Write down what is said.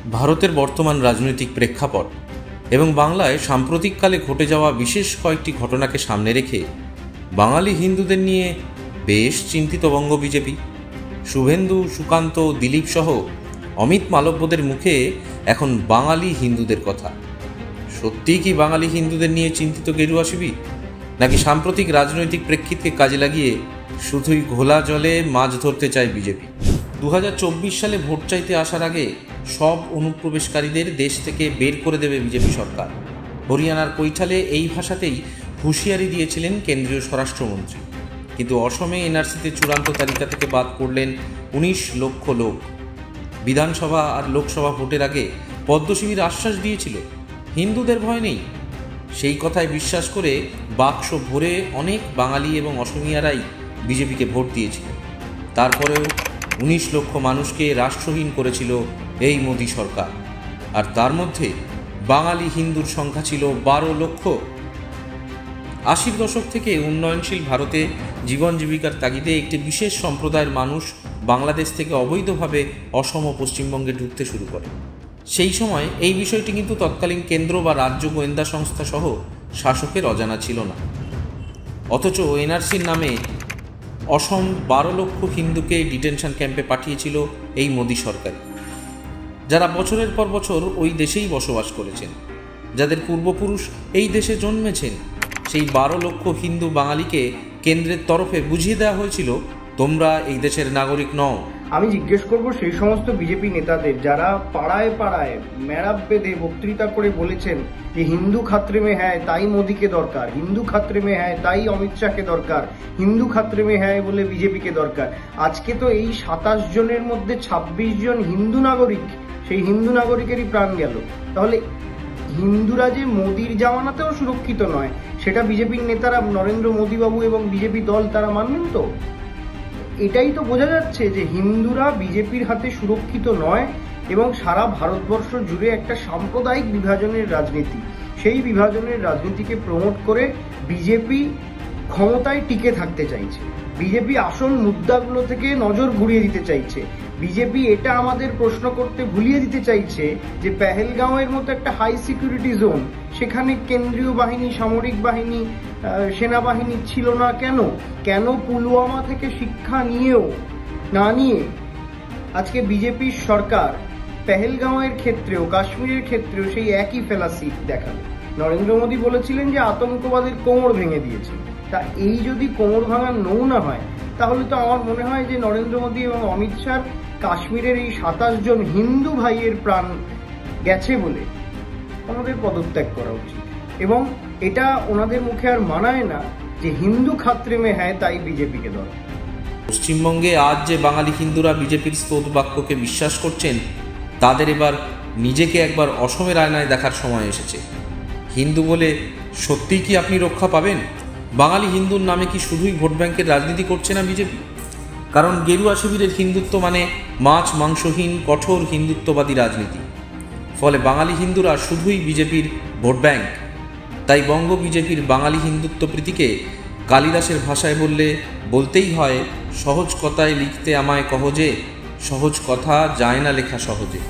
ভারতের বর্তমান রাজনৈতিক প্রেক্ষাপট এবং বাংলায় সাম্প্রতিককালে ঘটে যাওয়া বিশেষ কয়েকটি ঘটনাকে সামনে রেখে বাঙালি হিন্দুদের নিয়ে বেশ চিন্তিত বঙ্গ বিজেপি। শুভেন্দু, সুকান্ত, দিলীপ সহ অমিত মালব্যদের মুখে এখন বাঙালি হিন্দুদের কথা। সত্যিই কি বাঙালি হিন্দুদের নিয়ে চিন্তিত গেরুয়া শিবির, নাকি সাম্প্রতিক রাজনৈতিক প্রেক্ষিতকে কাজে লাগিয়ে শুধুই ঘোলা জলে মাছ ধরতে চায় বিজেপি? 2024 সালে ভোট চাইতে আসার আগে সব অনুপ্রবেশকারীদের দেশ থেকে বের করে দেবে বিজেপি সরকার। হরিয়ানার কৈঠালে এই ভাষাতেই হুঁশিয়ারি দিয়েছিলেন কেন্দ্রীয় স্বরাষ্ট্রমন্ত্রী। কিন্তু অসমে এনআরসিতে চূড়ান্ত তালিকা থেকে বাদ পড়লেন 19 লক্ষ লোক। বিধানসভা আর লোকসভা ভোটের আগে পদ্ম শিবির আশ্বাস দিয়েছিল হিন্দুদের ভয় নেই। সেই কথায় বিশ্বাস করে বাক্স ভরে অনেক বাঙালি এবং অসমিয়ারাই বিজেপিকে ভোট দিয়েছিল। তারপরেও 19 লক্ষ মানুষকে রাষ্ট্রহীন করেছিল এই মোদী সরকার। আর তার মধ্যে বাঙালি হিন্দুর সংখ্যা ছিল 12 লক্ষ। 80-র দশক থেকে উন্নয়নশীল ভারতে জীবন জীবিকার তাগিদে একটি বিশেষ সম্প্রদায়ের মানুষ বাংলাদেশ থেকে অবৈধভাবে অসম ও পশ্চিমবঙ্গে ঢুকতে শুরু করে। সেই সময় এই বিষয়টি কিন্তু তৎকালীন কেন্দ্র বা রাজ্য গোয়েন্দা সংস্থা সহ শাসকের অজানা ছিল না। অথচ এনআরসির নামে অসম 12 লক্ষ হিন্দুকে ডিটেনশন ক্যাম্পে পাঠিয়েছিল এই মোদী সরকার, যারা বছরের পর বছর ওই দেশেই বসবাস করেছেন, যাদের পূর্বপুরুষ এই দেশে জন্মেছেন। সেই 12 লক্ষ হিন্দু বাঙালিকে কেন্দ্রের তরফে বুঝিয়ে দেওয়া হয়েছিল তোমরা এই দেশের নাগরিক নও। আমি জিজ্ঞেস করব সেই সমস্ত বিজেপি নেতাদের যারা পাড়ায় পাড়ায় মেরাব বেঁধে বক্তৃতা করে বলেছেন যে হিন্দু খাত্রে মে হ্যায় তাই মোদীকে দরকার, হিন্দু খাত্রে মে হ্যায় তাই অমিত শাহকে দরকার, হিন্দু খাত্রে মে হ্যায় বলে বিজেপিকে দরকার। আজকে তো এই 27 জনের মধ্যে 26 জন হিন্দু নাগরিক, সেই হিন্দু নাগরিকেরই প্রাণ গেল। তাহলে হিন্দুরা যে মোদির জামানাতেও সুরক্ষিত নয়, সেটা বিজেপির নেতারা, নরেন্দ্র মোদী বাবু এবং বিজেপি দল তারা মানবেন তো? এটাই তো বোঝা যাচ্ছে যে হিন্দুরা বিজেপির হাতে সুরক্ষিত নয় এবং সারা ভারতবর্ষ জুড়ে একটা সাম্প্রদায়িক বিভাজনের রাজনীতি, সেই বিভাজনের রাজনীতিকে প্রমোট করে বিজেপি ক্ষমতায় টিকে থাকতে চাইছে। বিজেপি আসল মুদ্রাগুলো থেকে নজর ঘুরিয়ে দিতে চাইছে। বিজেপি এটা আমাদের প্রশ্ন করতে ভুলিয়ে দিতে চাইছে যে পেহেলগাঁওয়ের মতো একটা হাই সিকিউরিটি জোন, সেখানে কেন্দ্রীয় বাহিনী, সামরিক বাহিনী, সেনাবাহিনী ছিল না কেন? কেন পুলওয়ামা থেকে শিক্ষা নিয়েও না নিয়ে আজকে বিজেপির সরকার পেহেলগাঁওয়ের ক্ষেত্রেও, কাশ্মীরের ক্ষেত্রেও সেই একই ফেলাসি দেখালো? নরেন্দ্র মোদী বলেছিলেন যে আতঙ্কবাদের কোমর ভেঙে দিয়েছে। তা এই যদি কোমর ভাঙার নমুনা হয়, তাহলে তো আমার মনে হয় যে নরেন্দ্র মোদী এবং অমিত শাহ কাশ্মীরের এই 27 জন হিন্দু ভাইয়ের প্রাণ গেছে বলে ওনাদের পদত্যাগ করা উচিত। এবং এটা ওনাদের মুখে আর মানায় না যে হিন্দু খাত্রে মে হ্যায় তাই বিজেপিকে দরকার। পশ্চিমবঙ্গে আজ যে বাঙালি হিন্দুরা বিজেপির স্তোত বাক্যকে বিশ্বাস করছেন, তাদের এবার নিজেকে একবার অসমের আয়নায় দেখার সময় এসেছে। হিন্দু বলে সত্যিই কি আপনি রক্ষা পাবেন? বাঙালি হিন্দুর নামে কি শুধুই ভোট ব্যাংকের রাজনীতি করছে না বিজেপি? কারণ গেরুয়া শিবিরের হিন্দুত্ব মানে মাছ মাংসহীন কঠোর হিন্দুত্ববাদী রাজনীতি। ফলে বাঙালি হিন্দুরা শুধুই বিজেপির ভোট ব্যাংক। তাই বঙ্গ বিজেপির বাঙালি হিন্দুত্ব প্রীতিকে কালিদাসের ভাষায় বলতেই হয়, সহজ কথায় লিখতে আমায় কহ যে, সহজ কথা যায় না লেখা সহজে।